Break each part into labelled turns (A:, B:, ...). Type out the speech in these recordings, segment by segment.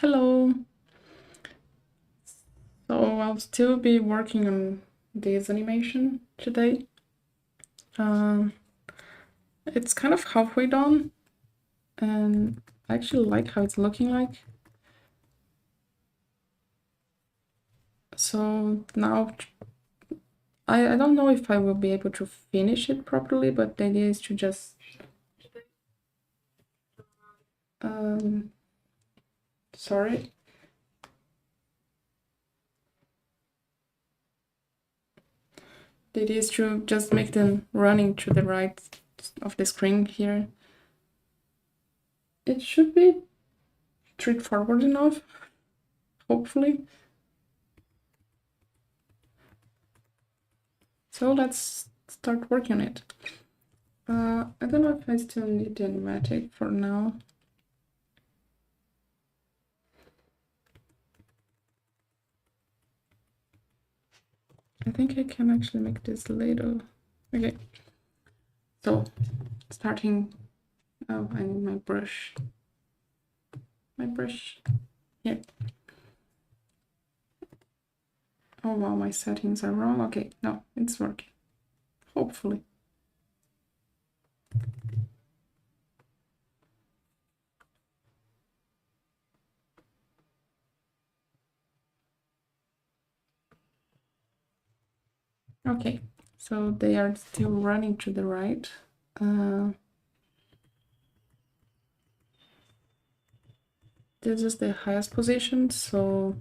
A: Hello. So I'll still be working on this animation today. Um, it's kind of halfway done, and I actually like how it's looking like. So now I don't know if I will be able to finish it properly, but the idea is to just sorry. The idea is to just make them running to the right of the screen here. It should be straightforward enough, hopefully. So let's start working on it. I don't know if I still need the animatic for now. I think I can actually make this later. Okay. So, starting. Oh, I need my brush. My brush. Here. Oh wow, my settings are wrong. Okay, no, it's working. Hopefully. Okay, so they are still running to the right. This is the highest position, so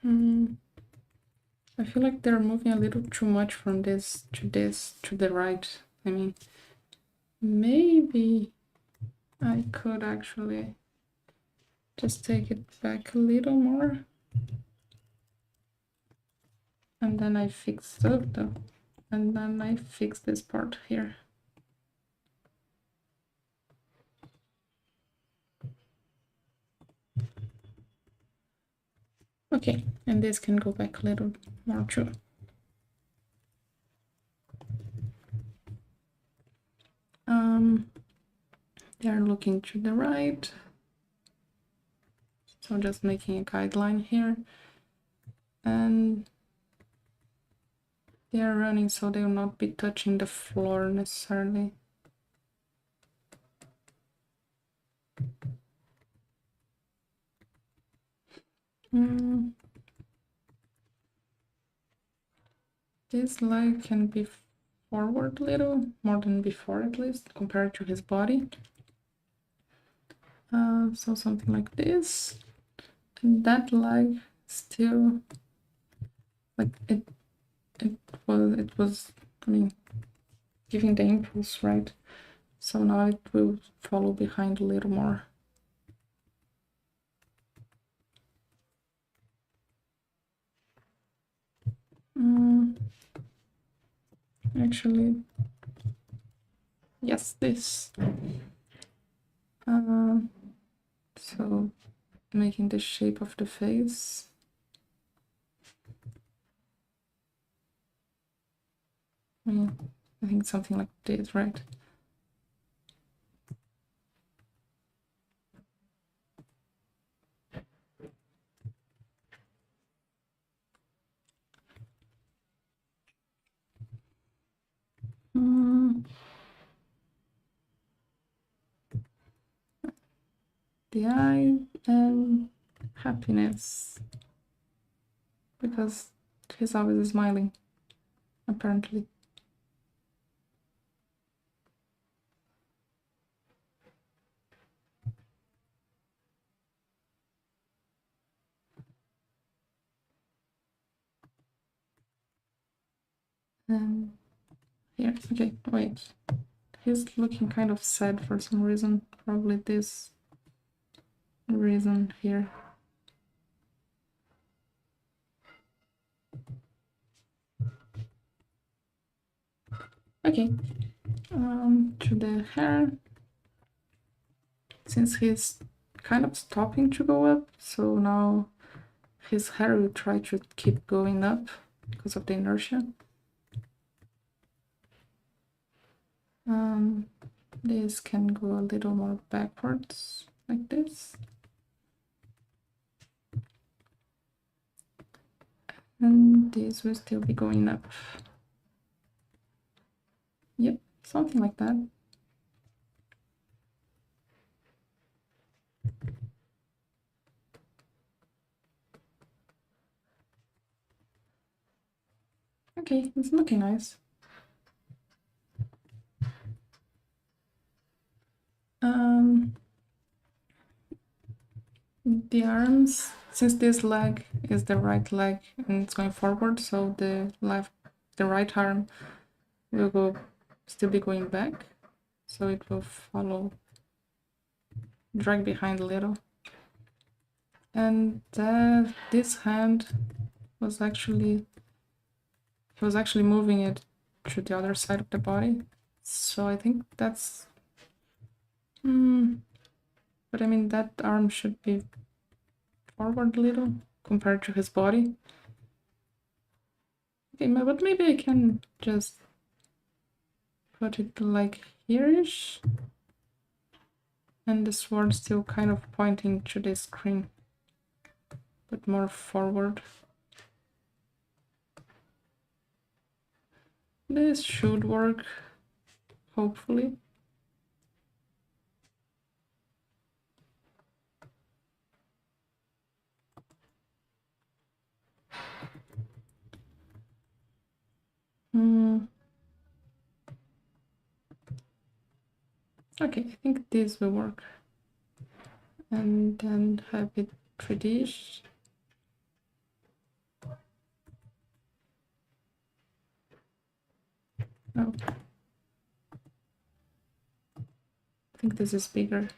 A: I feel like they're moving a little too much from this to the right. I mean, maybe I could actually just take it back a little more. And then I fix and then I fix this part here. Okay, and this can go back a little more too. They're looking to the right. So just making a guideline here. And they are running, so they will not be touching the floor necessarily. This leg can be forward a little, more than before at least, compared to his body. So something like this. And that leg still, like it was, I mean, giving the impulse, right? So now it will follow behind a little more. Actually, yes, this. So making the shape of the face. I think something like this, right? The eye and happiness, because he's always smiling, apparently. Here, okay, wait. He's looking kind of sad for some reason. Probably this reason here. Okay, to the hair. Since he's kind of stopping to go up, so now his hair will try to keep going up because of the inertia. This can go a little more backwards, like this. And this will still be going up. Yep, something like that. Okay, it's looking nice. The arms, since this leg is the right leg and it's going forward, so the right arm will still be going back, so it will follow, drag behind a little. And this hand was actually moving it to the other side of the body, so I think that's but I mean that arm should be forward a little compared to his body. Okay, but maybe I can just put it like here-ish, and the sword still kind of pointing to the screen, but more forward. This should work, hopefully. Okay, I think this will work. And then have it 3D-ish. Oh. I think this is bigger.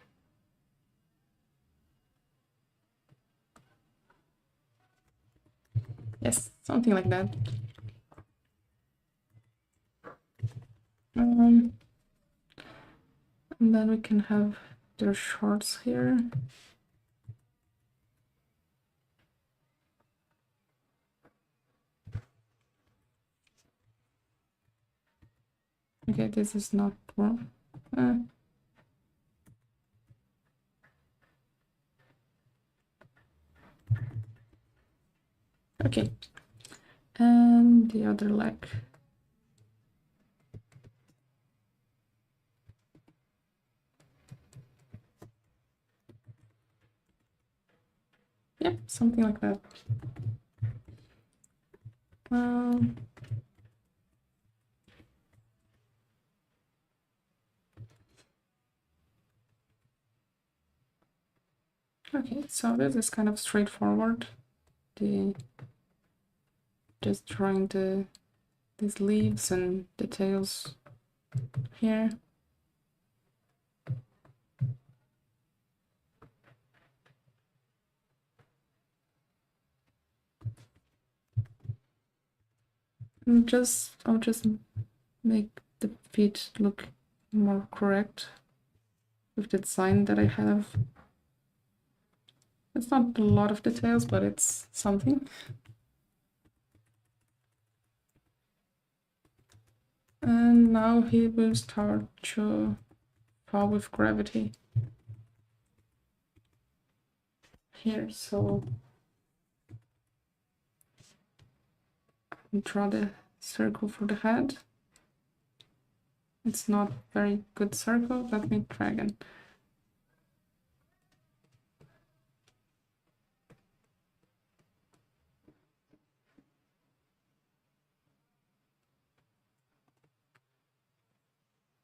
A: Yes, something like that. And then we can have their shorts here. Okay, this is not wrong. Okay, and the other leg. Yep, something like that. Okay, so this is kind of straightforward. Just drawing these leaves and details here. And I'll just make the feet look more correct with the design that I have. It's not a lot of details, but it's something. And now he will start to fall with gravity here, so draw the circle for the head. It's not very good circle. Let me try again.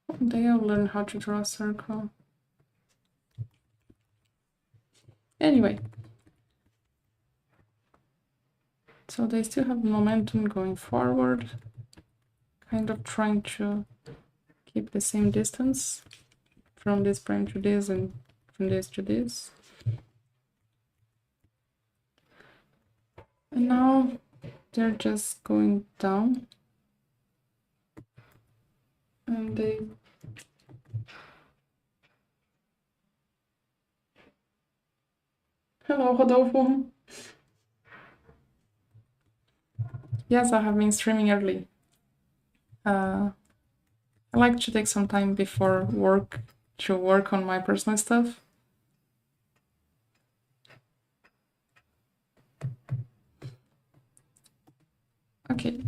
A: One day I'll learn how to draw a circle. Anyway, so they still have momentum going forward, kind of trying to keep the same distance from this frame to this and from this to this. And now they're just going down, and they Hello, Rodolfo. Yes, I have been streaming early. I like to take some time before work to work on my personal stuff. Okay.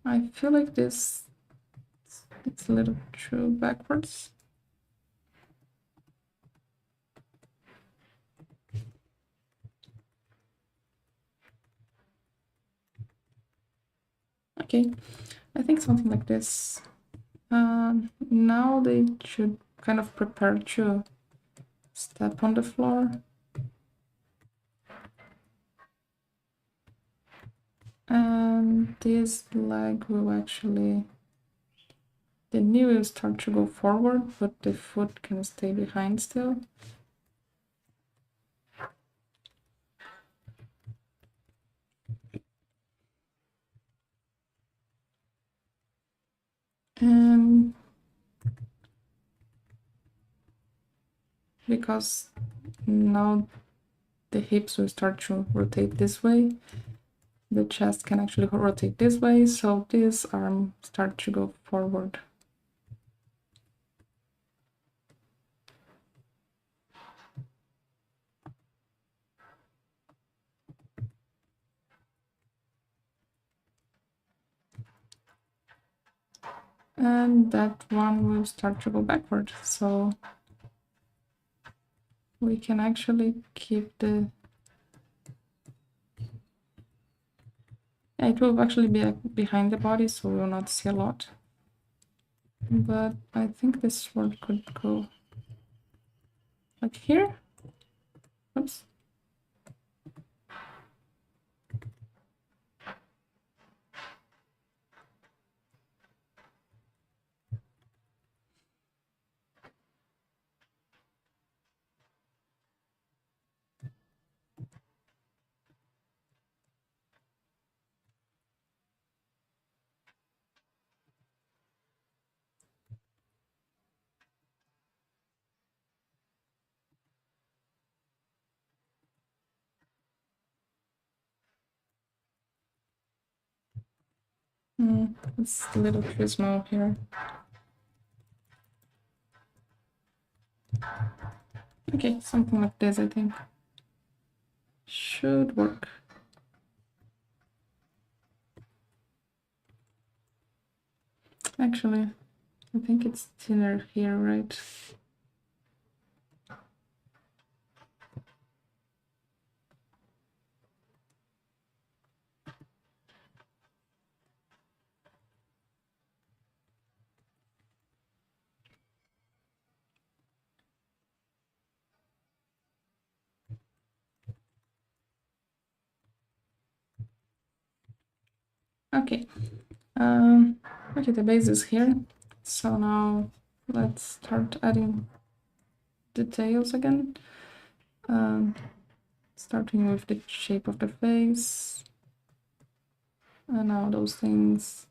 A: I feel like this it's a little too backwards. Okay, I think something like this. Now they should kind of prepare to step on the floor. And this leg will actually, the knee will start to go forward, but the foot can stay behind still. And because now the hips will start to rotate this way, the chest can actually rotate this way, so this arm start to go forward. And that one will start to go backward, so we can actually keep the... It will actually be behind the body, so we will not see a lot. But I think this sword could go like here. Oops. It's a little too small here. Okay, something like this, I think. Should work. Actually, I think it's thinner here, right? Okay. Okay, the base is here. So now let's start adding details again. Starting with the shape of the face. And now those things.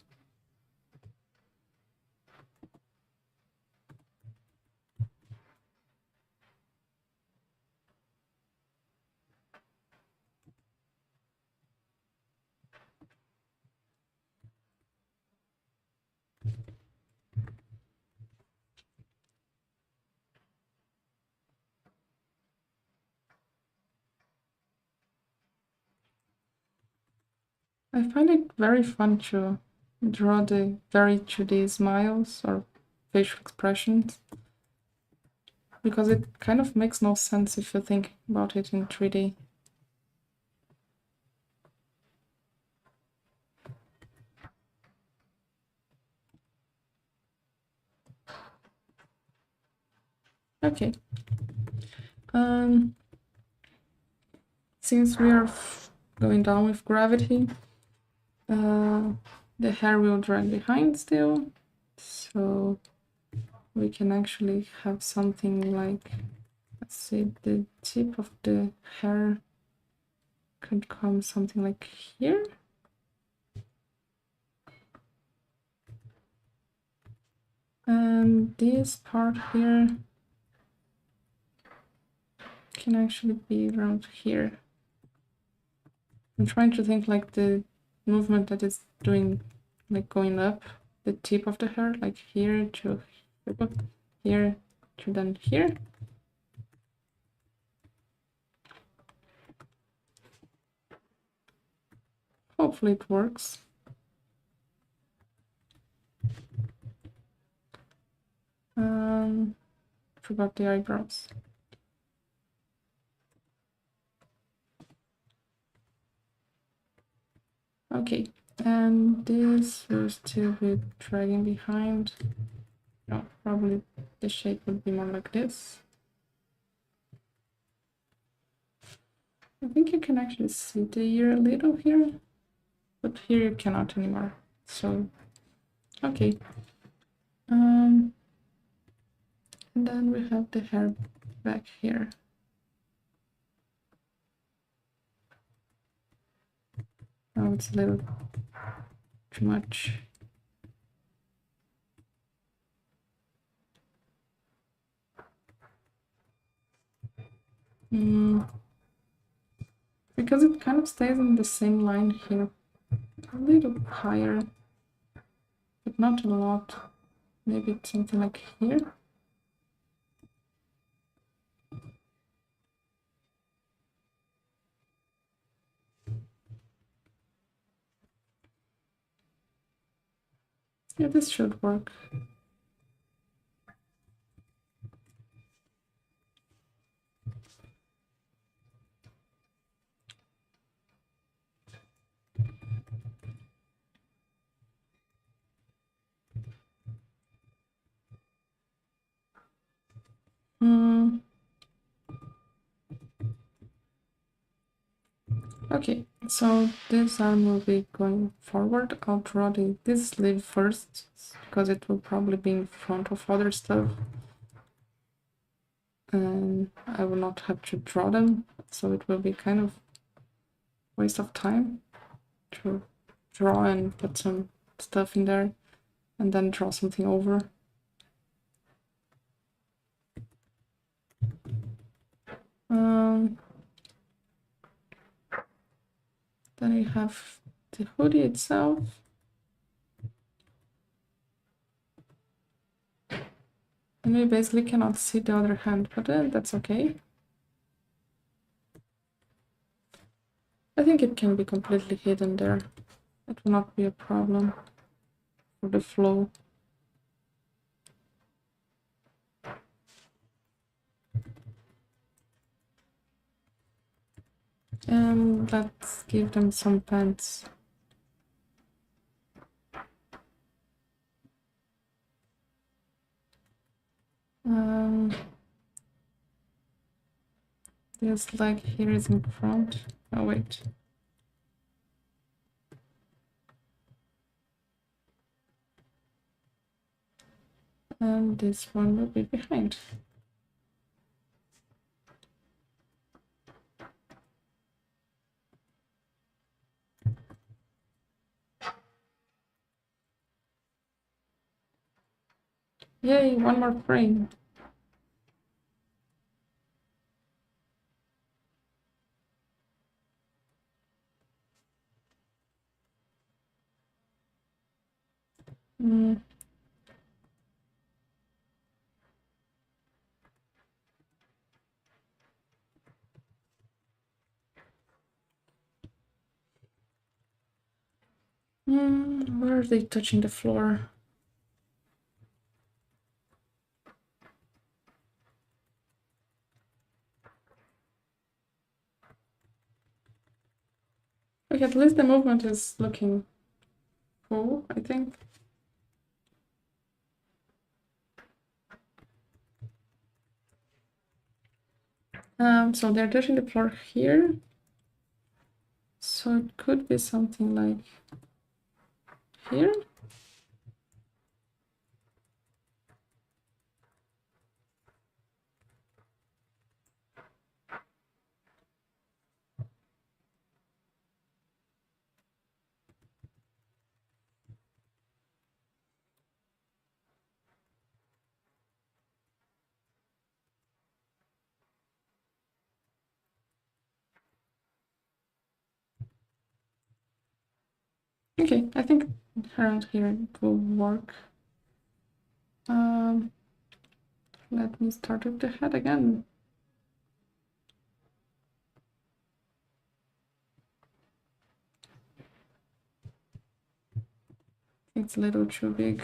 A: I find it very fun to draw the very 2D smiles or facial expressions, because it kind of makes no sense if you think about it in 3D. Okay. Since we are going down with gravity, the hair will drag behind still, so we can actually have something like, let's see, the tip of the hair could come something like here. And this part here can actually be around here. I'm trying to think like the movement that it's doing like going up the tip of the hair, like here to here to then here. Hopefully it works. Forgot the eyebrows. Okay, and this will still be dragging behind. No, probably the shape would be more like this. I think you can actually see the ear a little here, but here you cannot anymore. So, okay. And then we have the hair back here. Oh, it's a little too much. Because it kind of stays in the same line here. A little higher, but not a lot. Maybe it's something like here. Yeah, this should work. Okay, so this arm will be going forward. I'll draw this sleeve first, because it will probably be in front of other stuff. And I will not have to draw them, so it will be kind of waste of time to draw and put some stuff in there and then draw something over. Then you have the hoodie itself. And we basically cannot see the other hand, but that's okay. I think it can be completely hidden there. It will not be a problem for the flow. And let's give them some pants. This leg here is in front. Oh, wait. And this one will be behind. Yay, one more frame. Where are they touching the floor? Okay, at least the movement is looking cool, I think. So they're touching the floor here. So it could be something like here. Okay, I think around here it will work. Let me start with the head again. It's a little too big.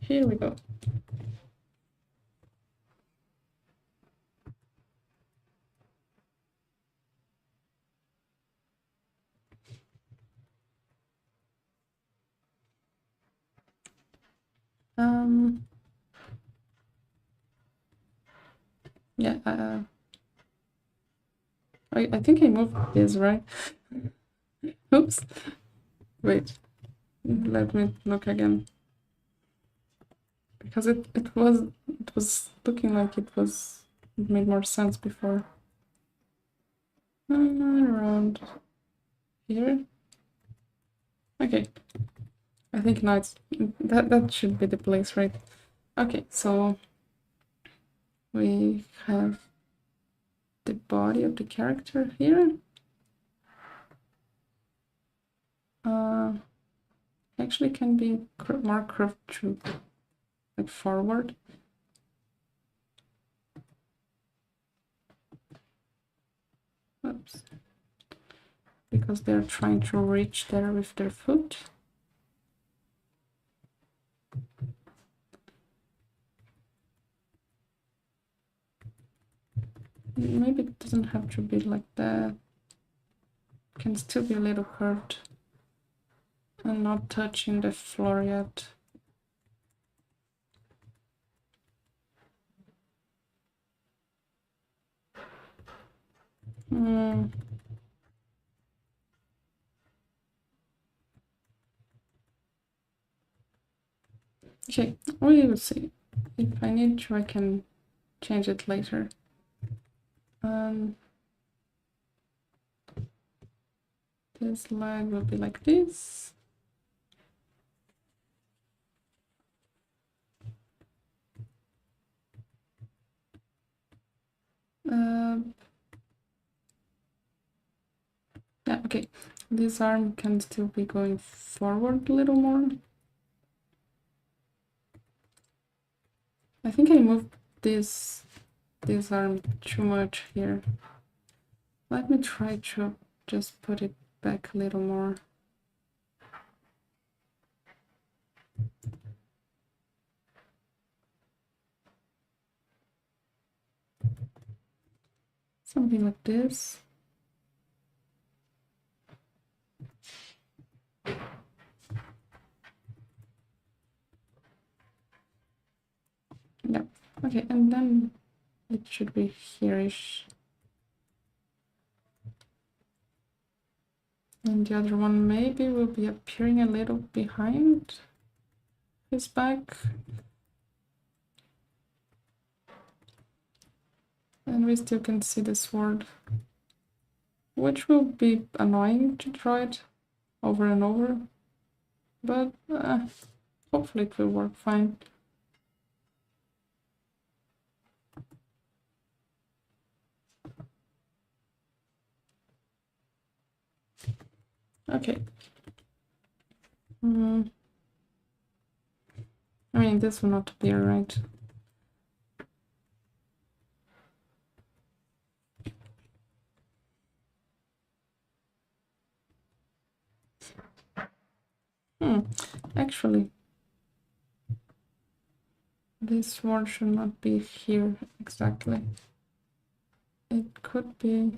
A: Here we go. Yeah, I think I moved this, right? Oops. Wait, let me look again. Because it was looking like it made more sense before. Around here. Okay. I think now that should be the place, right? Okay, so we have the body of the character here. Actually can be more curved to like forward. Oops. Because they're trying to reach there with their foot. Maybe it doesn't have to be like that. It can still be a little curved and not touching the floor yet. Okay, we will see. If I need to, I can change it later. This leg will be like this. Yeah, okay. This arm can still be going forward a little more. I think I moved this arm too much here. Let me try to just put it back a little more. Something like this. Yeah, okay, and then it should be here-ish. And the other one maybe will be appearing a little behind his back. And we still can see the sword, which will be annoying to draw it over and over, but hopefully it will work fine. Okay. I mean, this will not appear, right? Actually, this one should not be here exactly. It could be...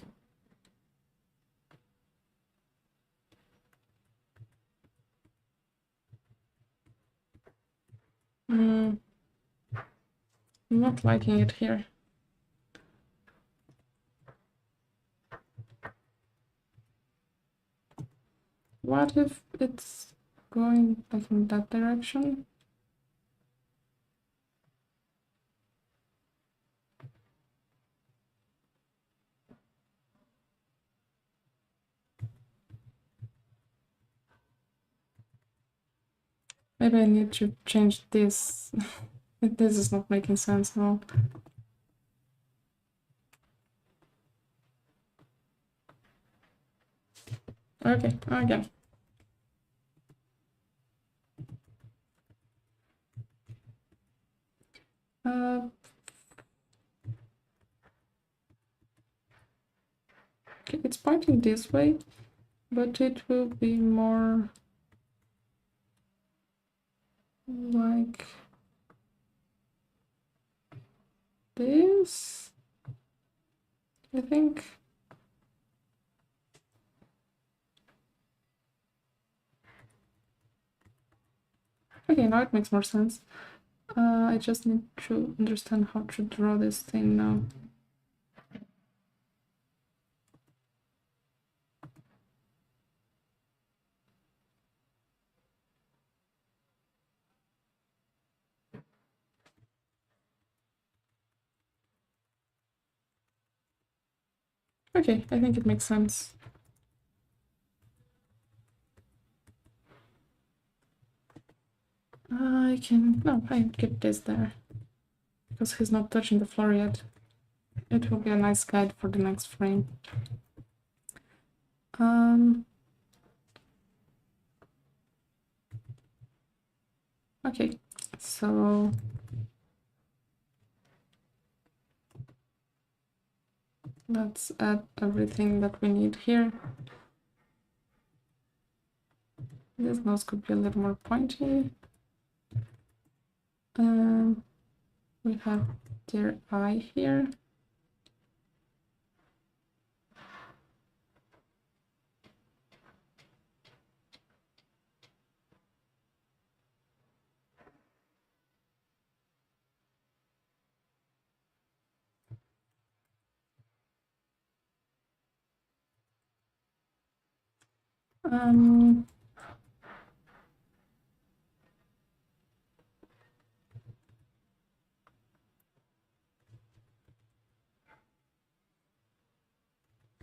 A: I'm not liking it here. What if it's going like in that direction? Maybe I need to change this. This is not making sense now. Okay, again. Okay, it's pointing this way, but it will be more like this, I think. Okay, now it makes more sense. I just need to understand how to draw this thing now. Okay, I think it makes sense. I keep this there because he's not touching the floor yet. It will be a nice guide for the next frame. Okay, so let's add everything that we need here. This nose could be a little more pointy. We have their eye here.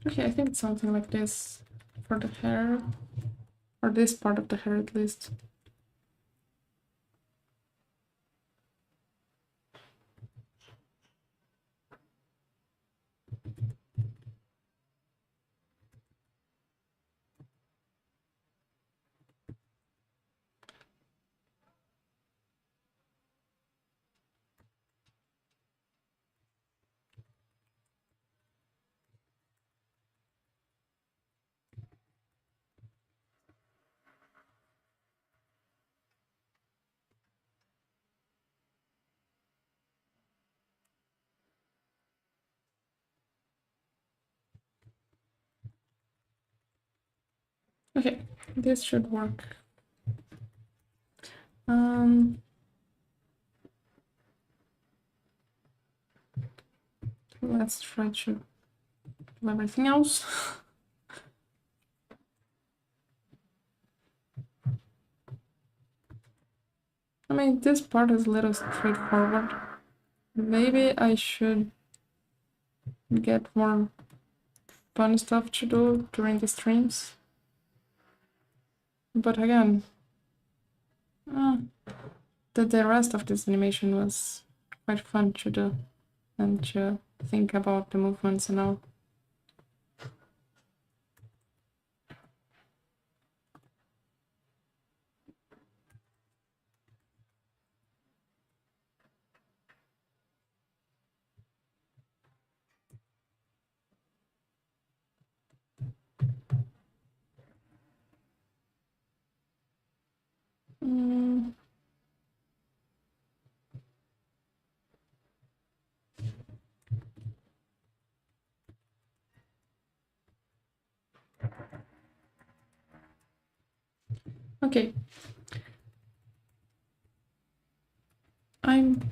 A: Okay, I think it's something like this for the hair, or this part of the hair at least. Okay, this should work. Let's try to do everything else. I mean, this part is a little straightforward. Maybe I should get more fun stuff to do during the streams. But again, the rest of this animation was quite fun to do and to think about the movements and all. Okay. I'm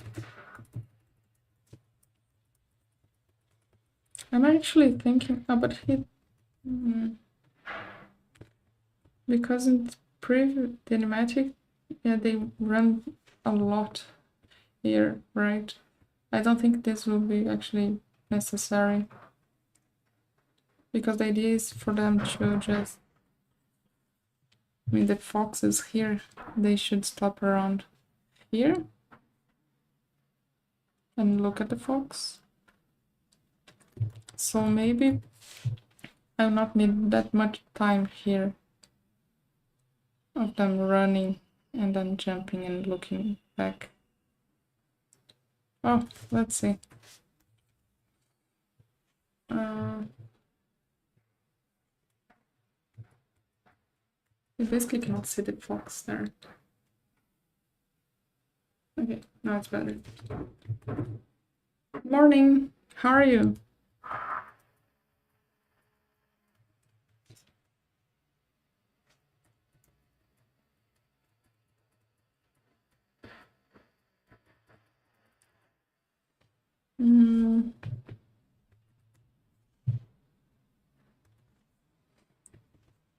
A: actually thinking about it because in the animatic, yeah, they run a lot here, right? I don't think this will be actually necessary because the idea is for them to just, I mean, the fox is here, they should stop around here and look at the fox. So maybe I will not need that much time here of them running and then jumping and looking back. Oh, let's see. You basically cannot see the fox there. Okay, now it's better. Morning, how are you?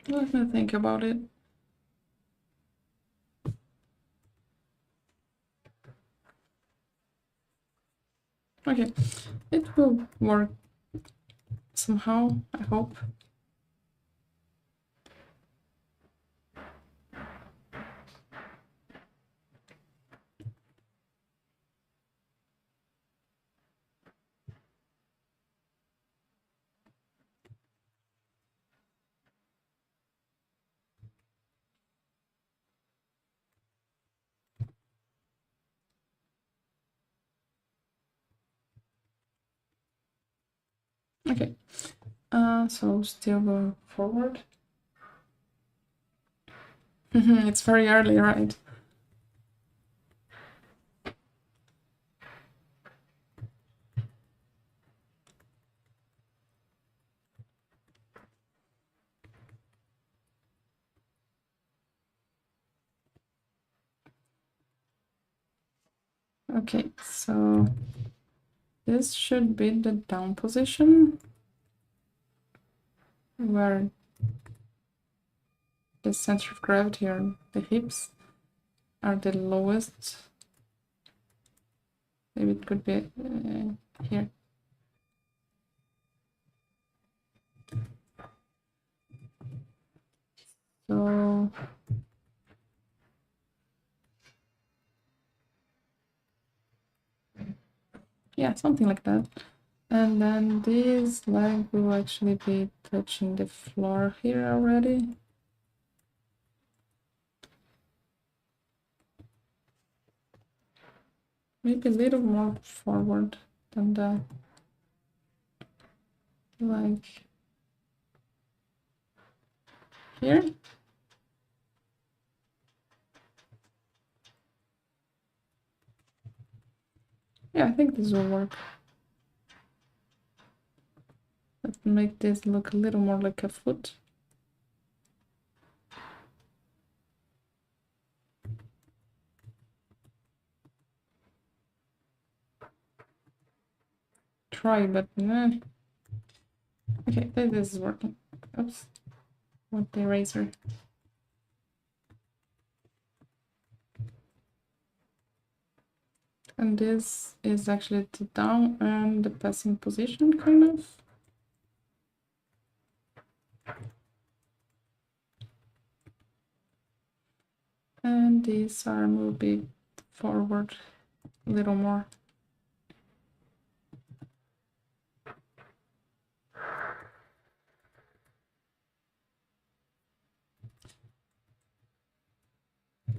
A: Let me think about it. Okay, it will work somehow, I hope. Okay, so still going forward. It's very early, right? Okay, so this should be the down position where the center of gravity or the hips are the lowest. Maybe it could be here. So yeah, something like that. And then this leg will actually be touching the floor here already. Maybe a little more forward than that. Like here. Yeah, I think this will work. Let's make this look a little more like a foot. Try, but okay, this is working. Oops, want the eraser. And this is actually the down and the passing position, kind of. And this arm will be forward a little more.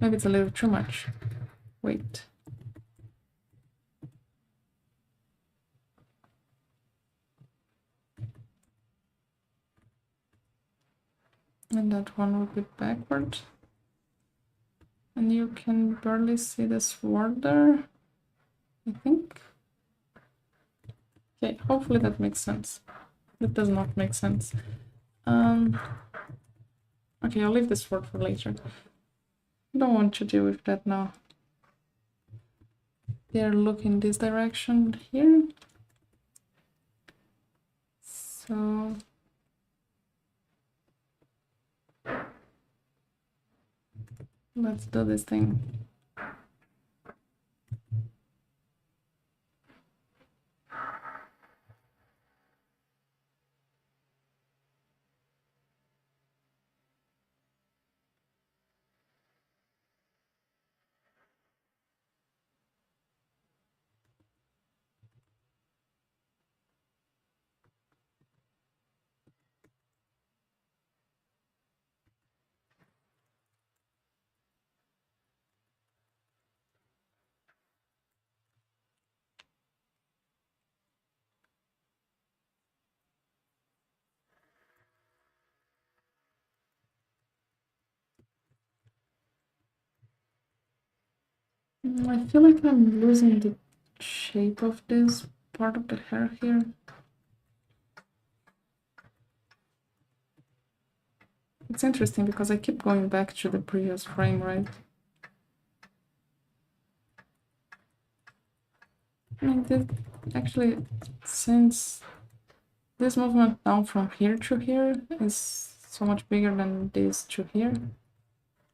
A: Maybe it's a little too much. Wait. And that one will be backward. And you can barely see the sword there, I think. Okay, hopefully that makes sense. That does not make sense. Okay, I'll leave the sword for later. I don't want to deal with that now. They're looking this direction here. So let's do this thing. I feel like I'm losing the shape of this part of the hair here. It's interesting because I keep going back to the previous frame, right? I mean, actually, since this movement down from here to here is so much bigger than this to here.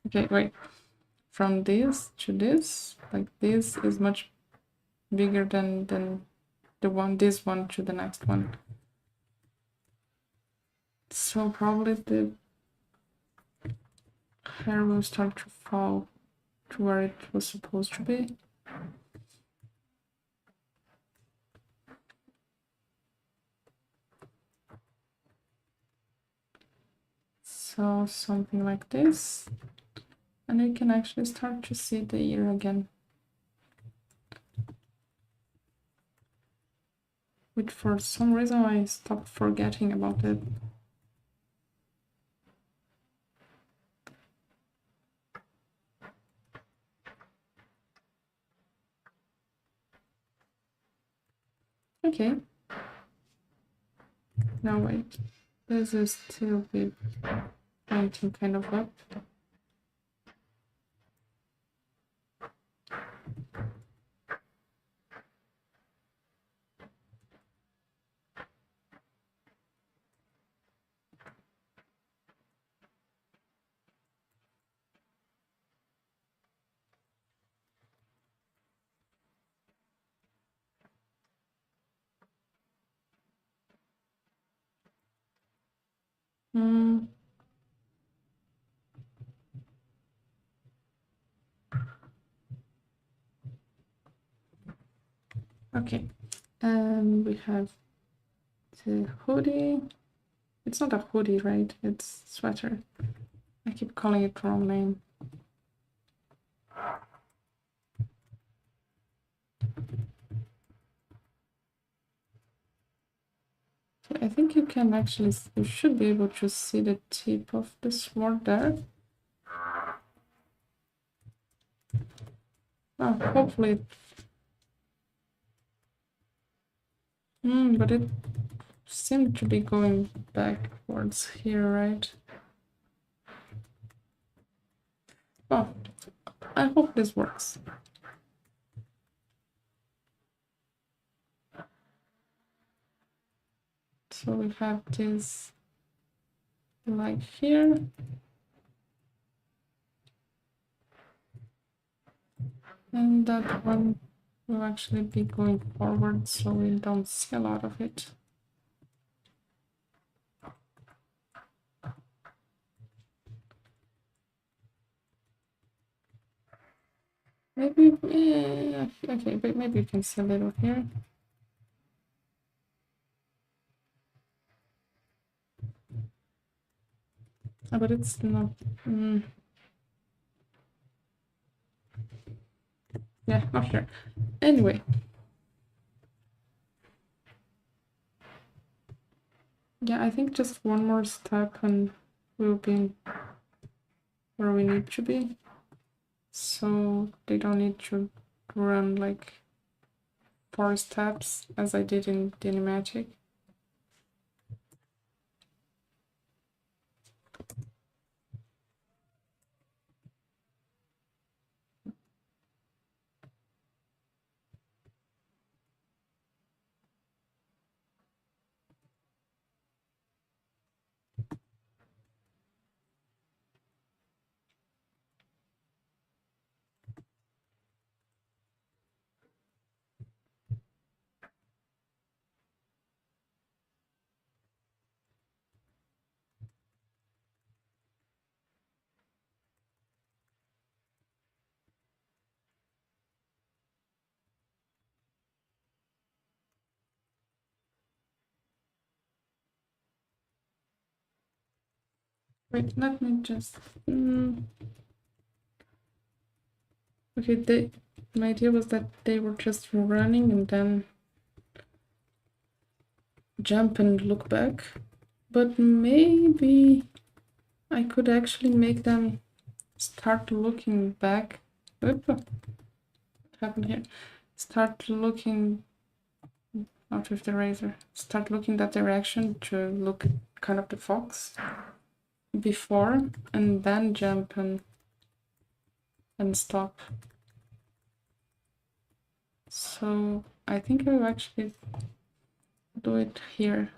A: Okay, wait. From this to this, like this is much bigger than this one to the next one. So probably the hair will start to fall to where it was supposed to be. So something like this. And we can actually start to see the ear again. Which for some reason I stopped forgetting about it. Okay. Now wait. This is still be pointing kind of up. Hmm. Okay, and we have the hoodie. It's not a hoodie, right? It's sweater. I keep calling it the wrong name. Okay, I think you can actually, you should be able to see the tip of the sword there. Oh, hopefully. But it seemed to be going backwards here, right? Oh, I hope this works. So we have this like here. And that one will actually be going forward, so we don't see a lot of it. Maybe, okay, but maybe you can see a little here. Oh, but it's not. Yeah, not sure. Anyway. Yeah, I think just one more step and we'll be where we need to be. So they don't need to run like 4 steps as I did in Danimatic. Wait, let me just. Okay, my idea was that they were just running and then jump and look back. But maybe I could actually make them start looking back. Oop. happened here. Start looking out with the razor. Start looking that direction to look at kind of the fox before, and then jump and stop. So I think I will actually do it here.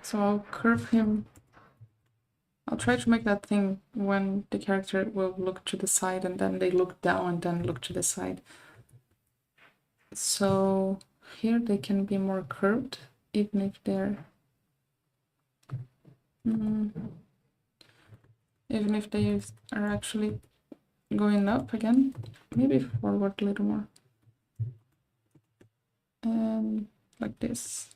A: So I'll curve him. I'll try to make that thing when the character will look to the side and then they look down and then look to the side. So here they can be more curved, even if they're even if they are actually going up again. Maybe forward a little more. And like this.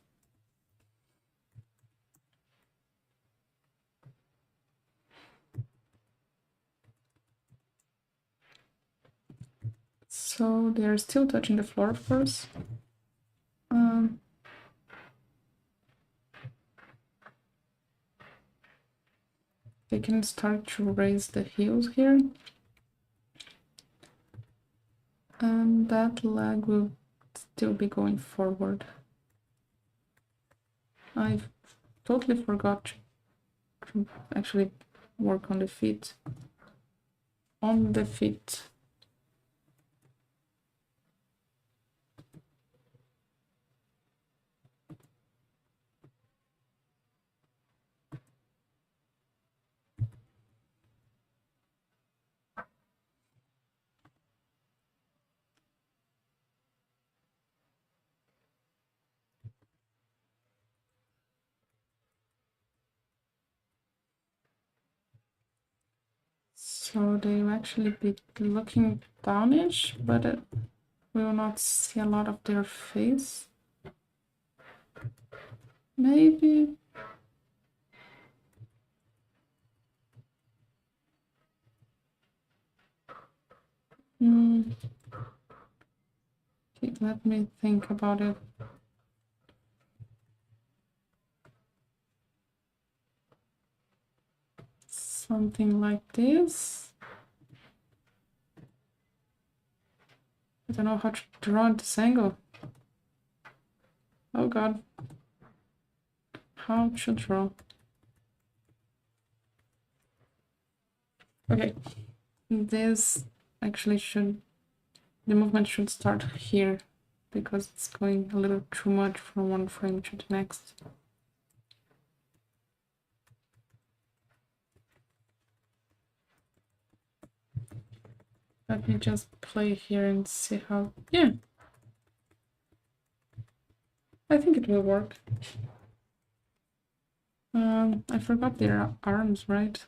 A: So they're still touching the floor, of course. They can start to raise the heels here. And that leg will still be going forward. I totally forgot to actually work on the feet. On the feet. So they will actually be looking downish, but we will not see a lot of their face. Maybe. Okay, let me think about it. Something like this. I don't know how to draw this angle. Oh god. How to draw? Okay. This actually should... the movement should start here, because it's going a little too much from one frame to the next. Let me just play here and see how... yeah. I think it will work. I forgot their arms, right?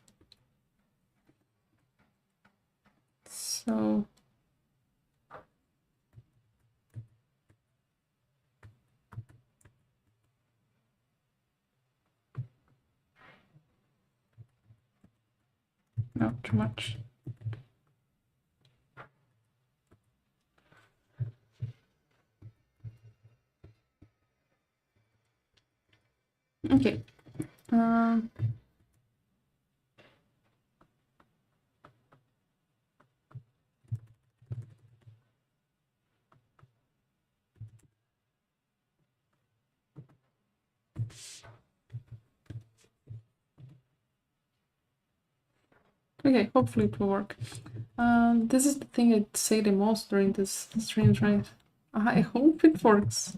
A: So... not too much. Okay. Okay, hopefully it will work. This is the thing I say the most during this streams, right? I hope it works,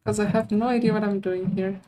A: because I have no idea what I'm doing here.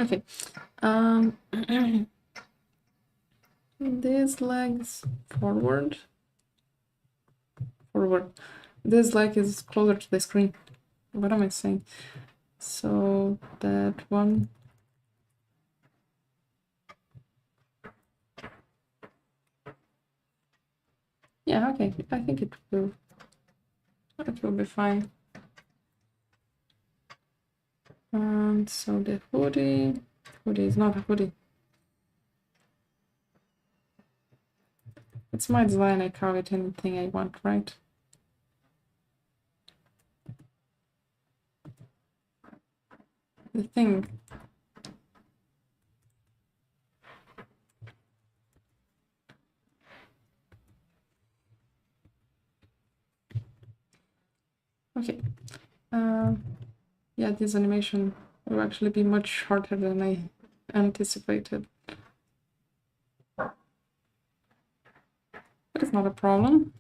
A: Okay. This leg's forward. Forward. This leg is closer to the screen. What am I saying? So that one. Yeah, okay, I think it will be fine. And so the hoodie is not a hoodie. It's my design, I carve it anything I want, right? The thing. Okay. Yeah, this animation will actually be much shorter than I anticipated. But it's not a problem.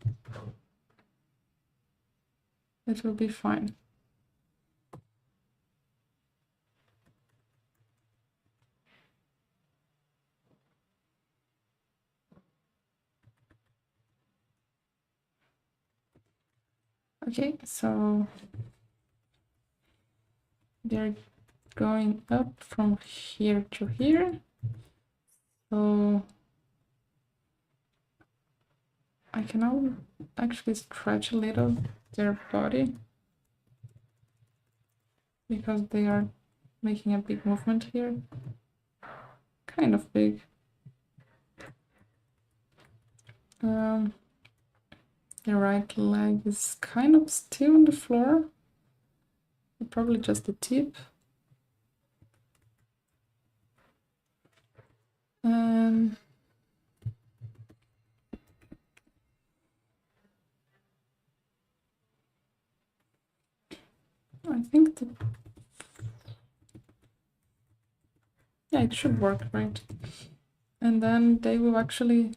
A: It will be fine. Okay, so they're going up from here to here. So I can now actually stretch a little their body because they are making a big movement here. Kind of big. The right leg is kind of still on the floor. Probably just the tip. I think that, yeah, it should work, right? And then they will actually,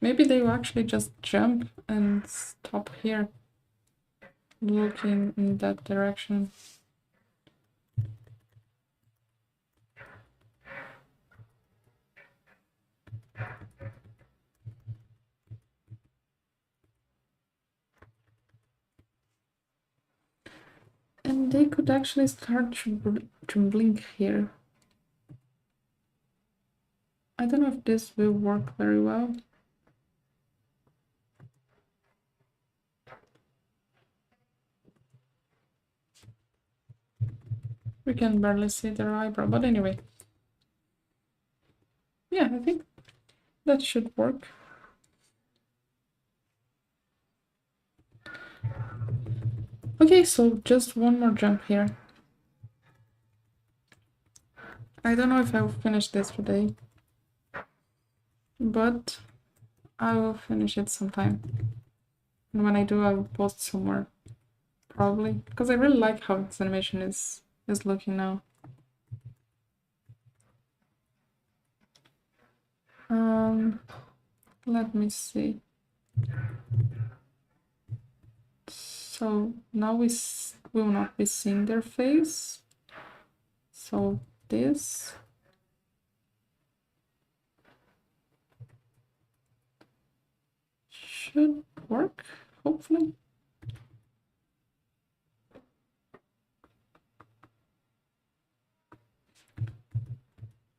A: maybe they will actually just jump and stop here, looking in that direction. And they could actually start to blink here. I don't know if this will work very well. We can barely see their eyebrow, but anyway. Yeah, I think that should work. Okay, so just one more jump here. I don't know if I will finish this today, but I will finish it sometime. And when I do, I will post somewhere, probably, because I really like how this animation is looking now. Let me see. So now we will not be seeing their face. So this should work, hopefully.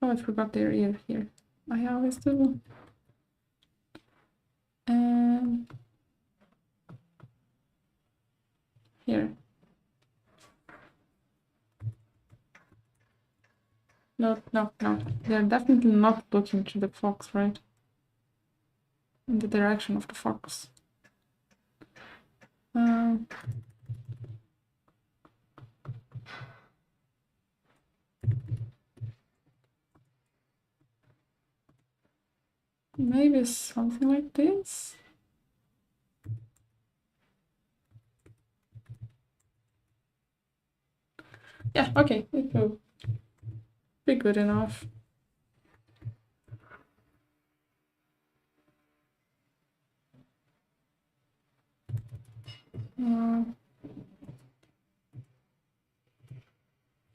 A: Oh, I forgot their ear here. I always do. And here. No. They're definitely not looking to the fox, right? In the direction of the fox. Maybe something like this. Yeah, okay, it will be good enough.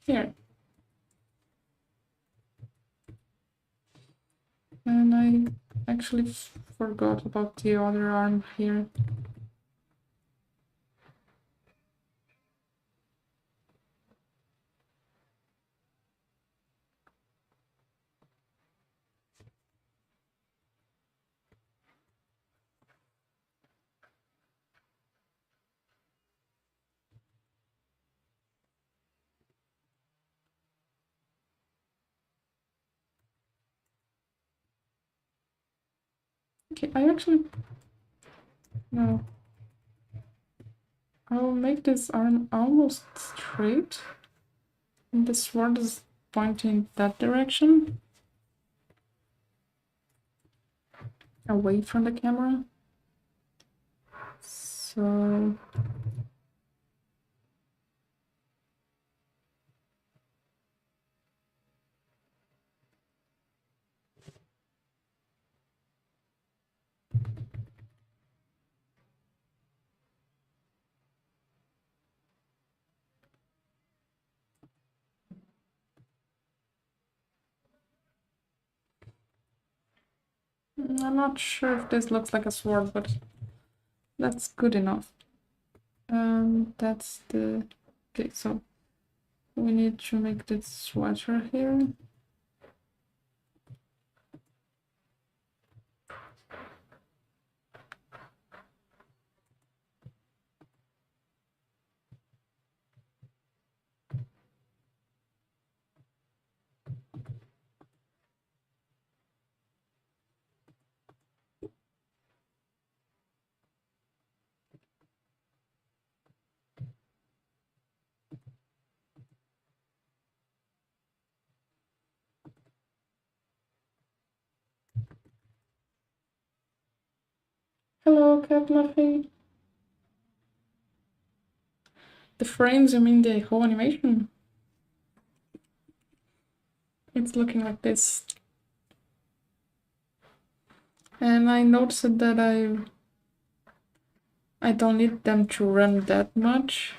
A: Here. And I actually forgot about the other arm here. Okay, I actually... No. I'll make this arm almost straight. And the sword is pointing that direction. Away from the camera. So... I'm not sure if this looks like a sword, but that's good enough. That's the... Okay, so we need to make this sweater here. Hello, Cat Muffy. The frames, you mean the whole animation? It's looking like this. And I noticed that I don't need them to run that much.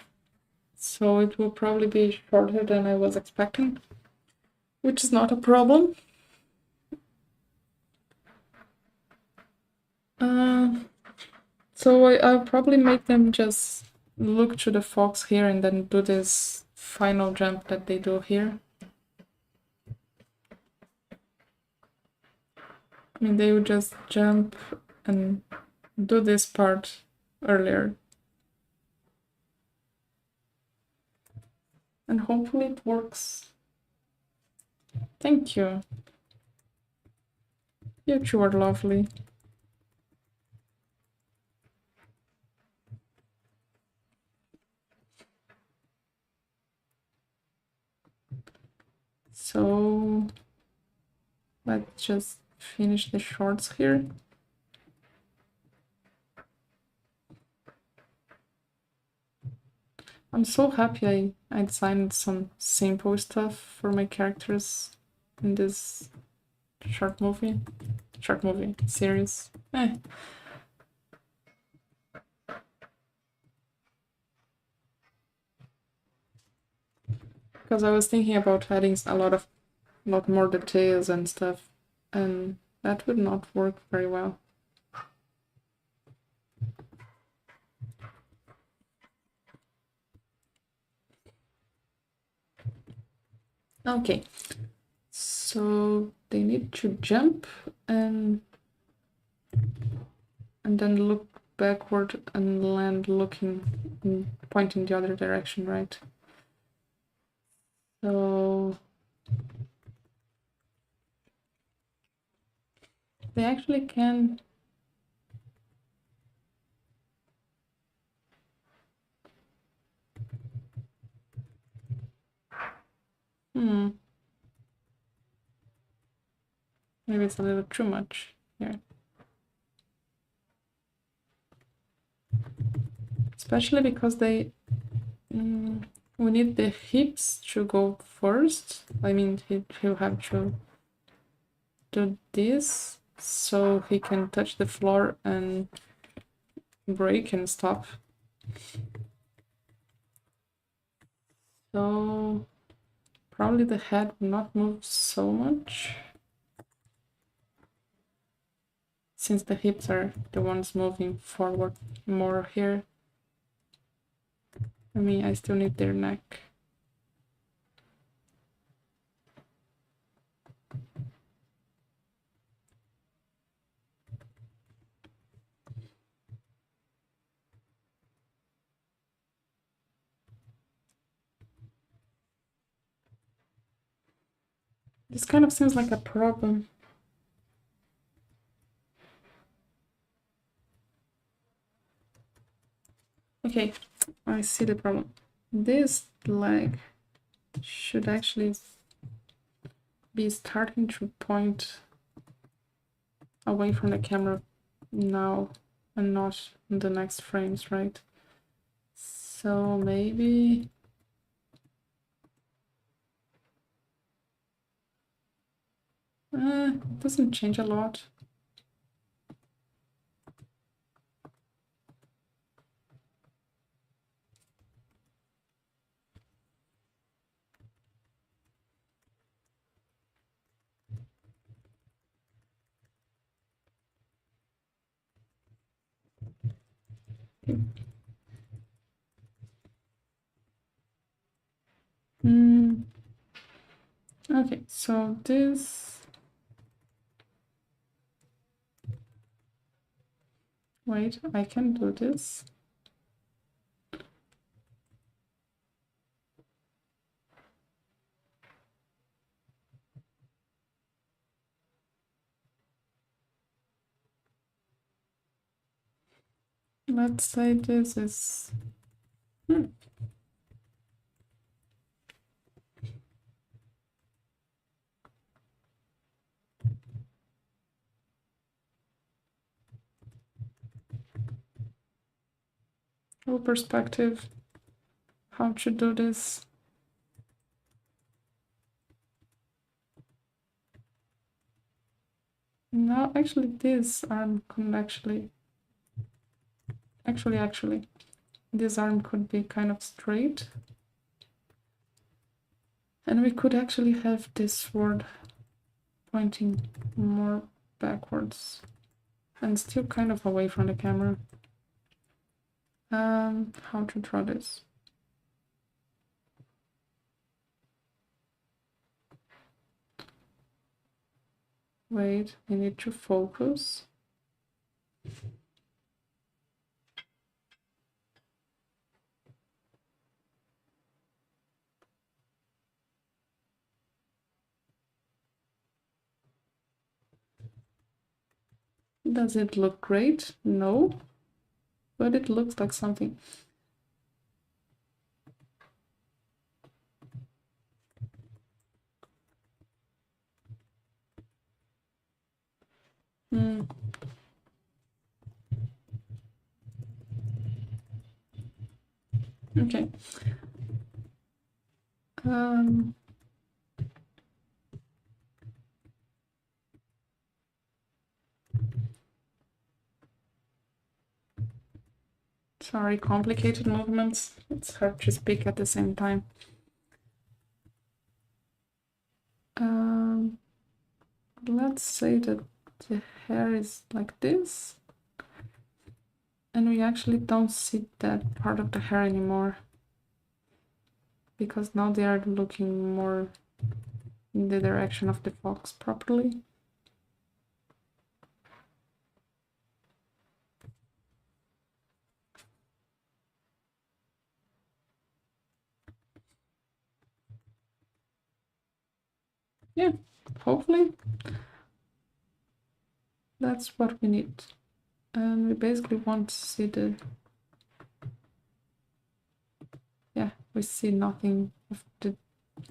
A: So it will probably be shorter than I was expecting. Which is not a problem. So I'll probably make them just look to the fox here and then do this final jump that they do here. I mean, they would just jump and do this part earlier. And hopefully it works. Thank you. You two are lovely. So let's just finish the shorts here. I'm so happy I designed some simple stuff for my characters in this short movie series. Because I was thinking about adding a lot more details and stuff, and that would not work very well. Okay, so they need to jump and then look backward and land looking, pointing the other direction, right? So they actually can... Maybe it's a little too much here. Especially because they... we need the hips to go first. I mean, he'll have to do this so he can touch the floor and break and stop. So probably the head will not move so much, since the hips are the ones moving forward more here. I mean, I still need their neck. This kind of seems like a problem. Okay, I see the problem. This leg should actually be starting to point away from the camera now and not in the next frames, right? So maybe doesn't change a lot. Okay, so this, wait, I can do this. Let's say this is full perspective. How to do this? No, actually, this arm could actually, this arm could be kind of straight. And we could actually have this sword pointing more backwards and still kind of away from the camera. How to draw this? Wait, I need to focus. Does it look great? No, but it looks like something. Okay. Sorry, complicated movements. It's hard to speak at the same time. Let's say that the hair is like this. And we actually don't see that part of the hair anymore. Because now they are looking more in the direction of the fox properly. Yeah, hopefully that's what we need. And we basically want to see the, yeah, we see nothing of the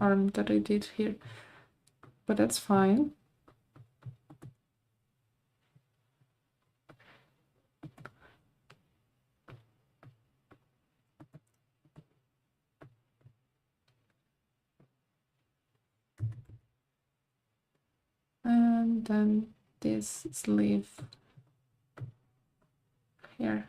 A: arm that I did here, but that's fine. And then this sleeve here.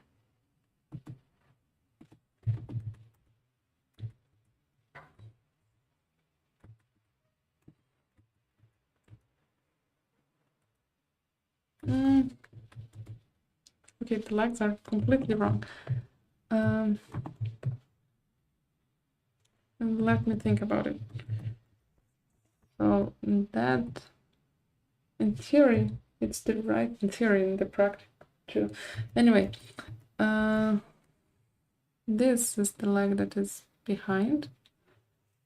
A: Okay, the legs are completely wrong. And let me think about it. So that, in theory, it's the right, in theory, in the practice too. Anyway, this is the leg that is behind,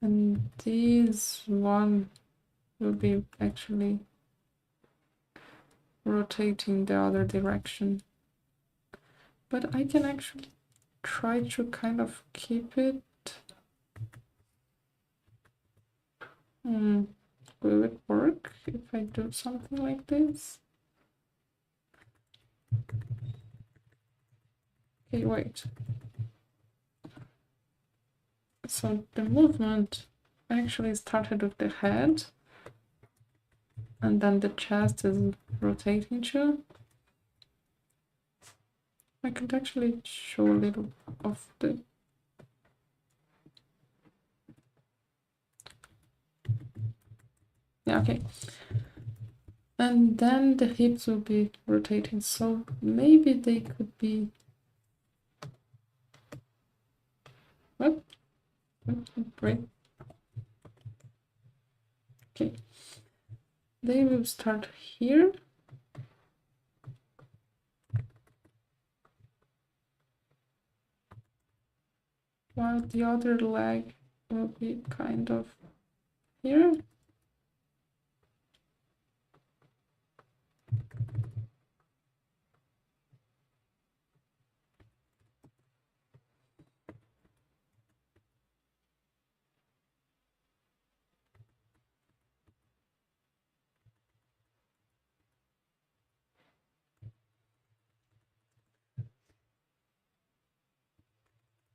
A: and this one will be actually rotating the other direction. But I can actually try to kind of keep it. Will it work if I do something like this? Okay, wait. So the movement actually started with the head, and then the chest is rotating too. I could actually show a little of the... Yeah, okay. And then the hips will be rotating, so maybe they could be... What? Great. Okay. They will start here. While the other leg will be kind of here.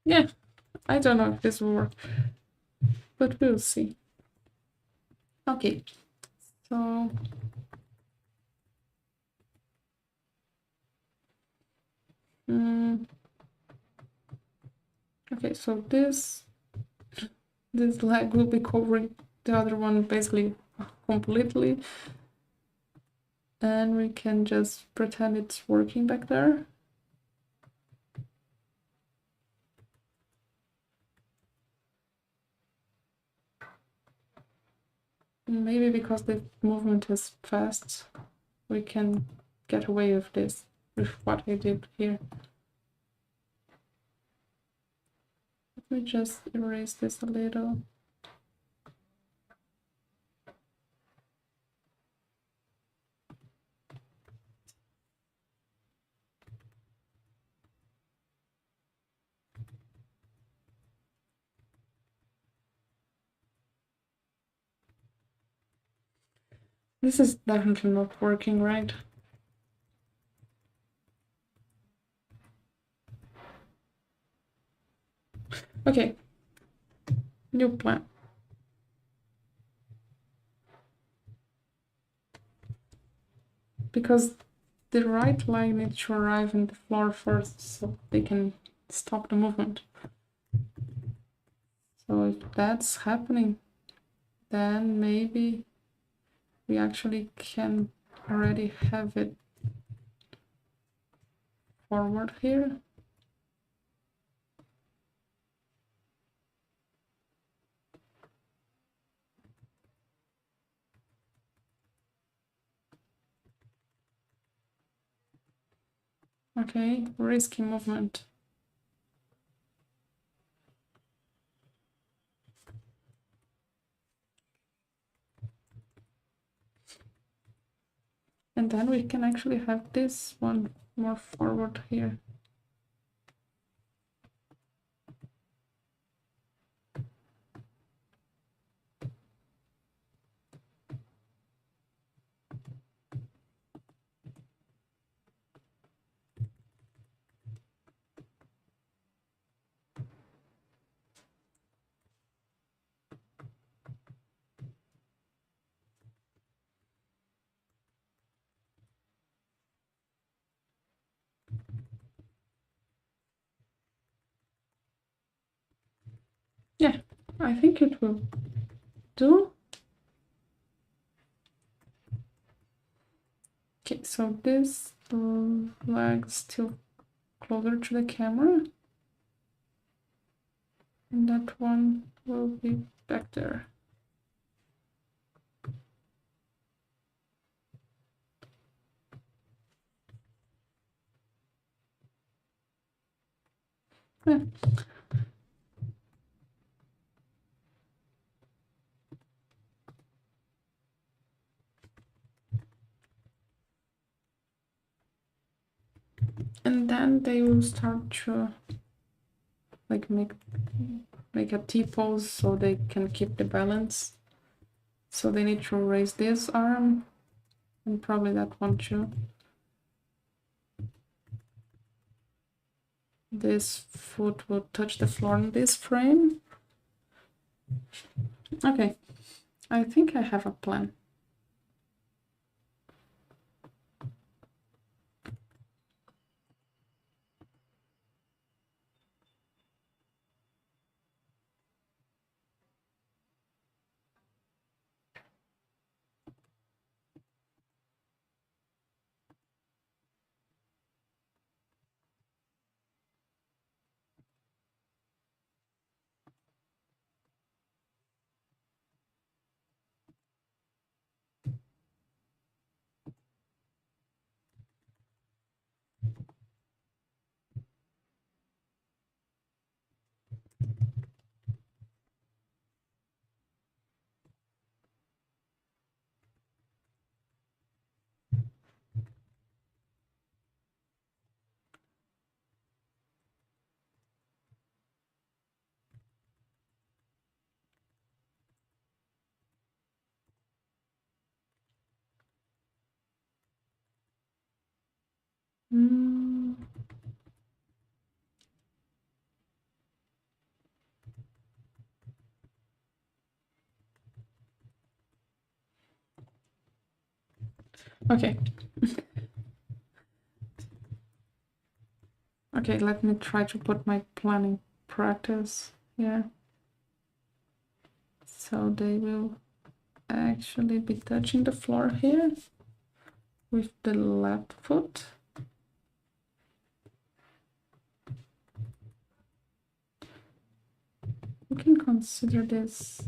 A: Yeah, I don't know if this will work, but we'll see. Okay, so okay, so this leg will be covering the other one basically completely, and we can just pretend it's working back there. Maybe because the movement is fast, we can get away with this, with what I did here. Let me just erase this a little. This is definitely not working, right? Okay, new plan. Because the right leg needs to arrive on the floor first so they can stop the movement. So if that's happening, then maybe we actually can already have it forward here. Okay, risky movement. And then we can actually have this one more forward here. Yeah, I think it will do. Okay, so this leg is still closer to the camera. And that one will be back there. Yeah. And then they will start to like make a T-pose so they can keep the balance. So they need to raise this arm and probably that one too. This foot will touch the floor in this frame. Okay, I think I have a plan. Okay. Okay, let me try to put my plan in practice here. So they will actually be touching the floor here with the left foot. You can consider this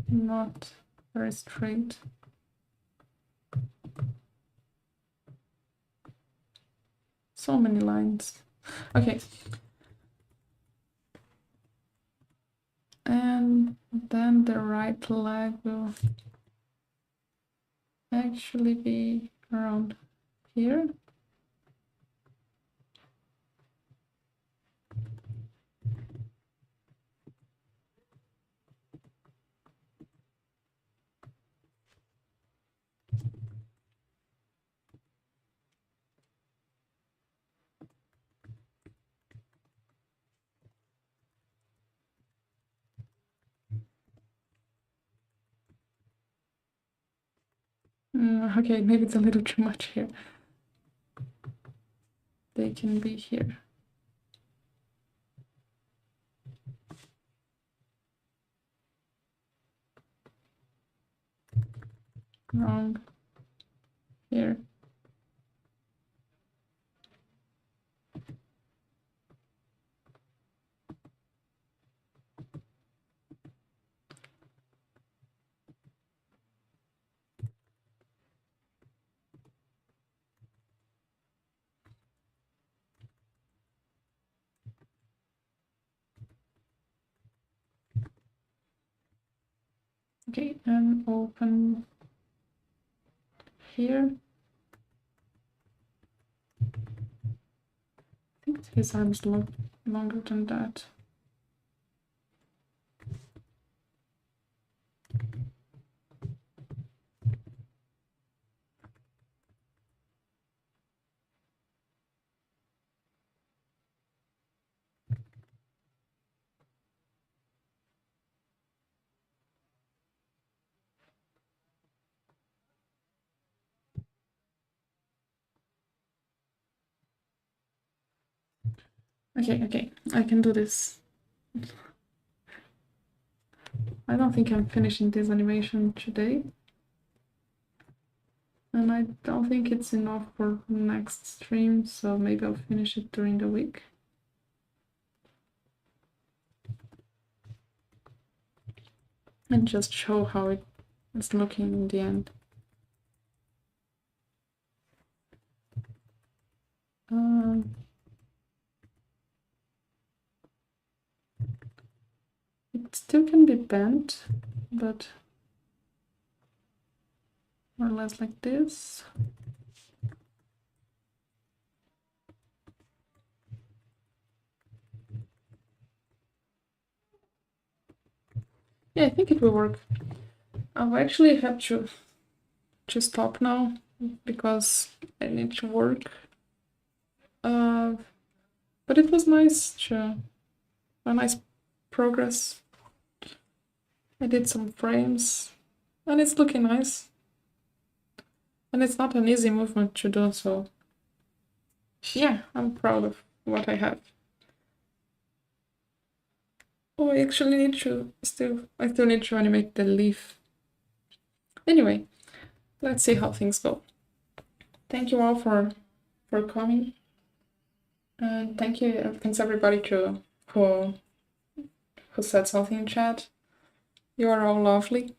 A: not very straight. So many lines. Okay. And then the right leg will actually be around here. Okay, maybe it's a little too much here. They can be here. Wrong. Here. Okay, and open here. I think his arm's longer than that. Okay, I can do this. I don't think I'm finishing this animation today. And I don't think it's enough for next stream, so maybe I'll finish it during the week. And just show how it is looking in the end. It still can be bent, but more or less like this. Yeah, I think it will work. I actually have to stop now because I need to work. But it was nice a nice progress. I did some frames and it's looking nice. And it's not an easy movement to do, so yeah, I'm proud of what I have. Oh, I actually need to I still need to animate the leaf. Anyway, let's see how things go. Thank you all for coming. And thanks everybody who said something in chat. You are all lovely.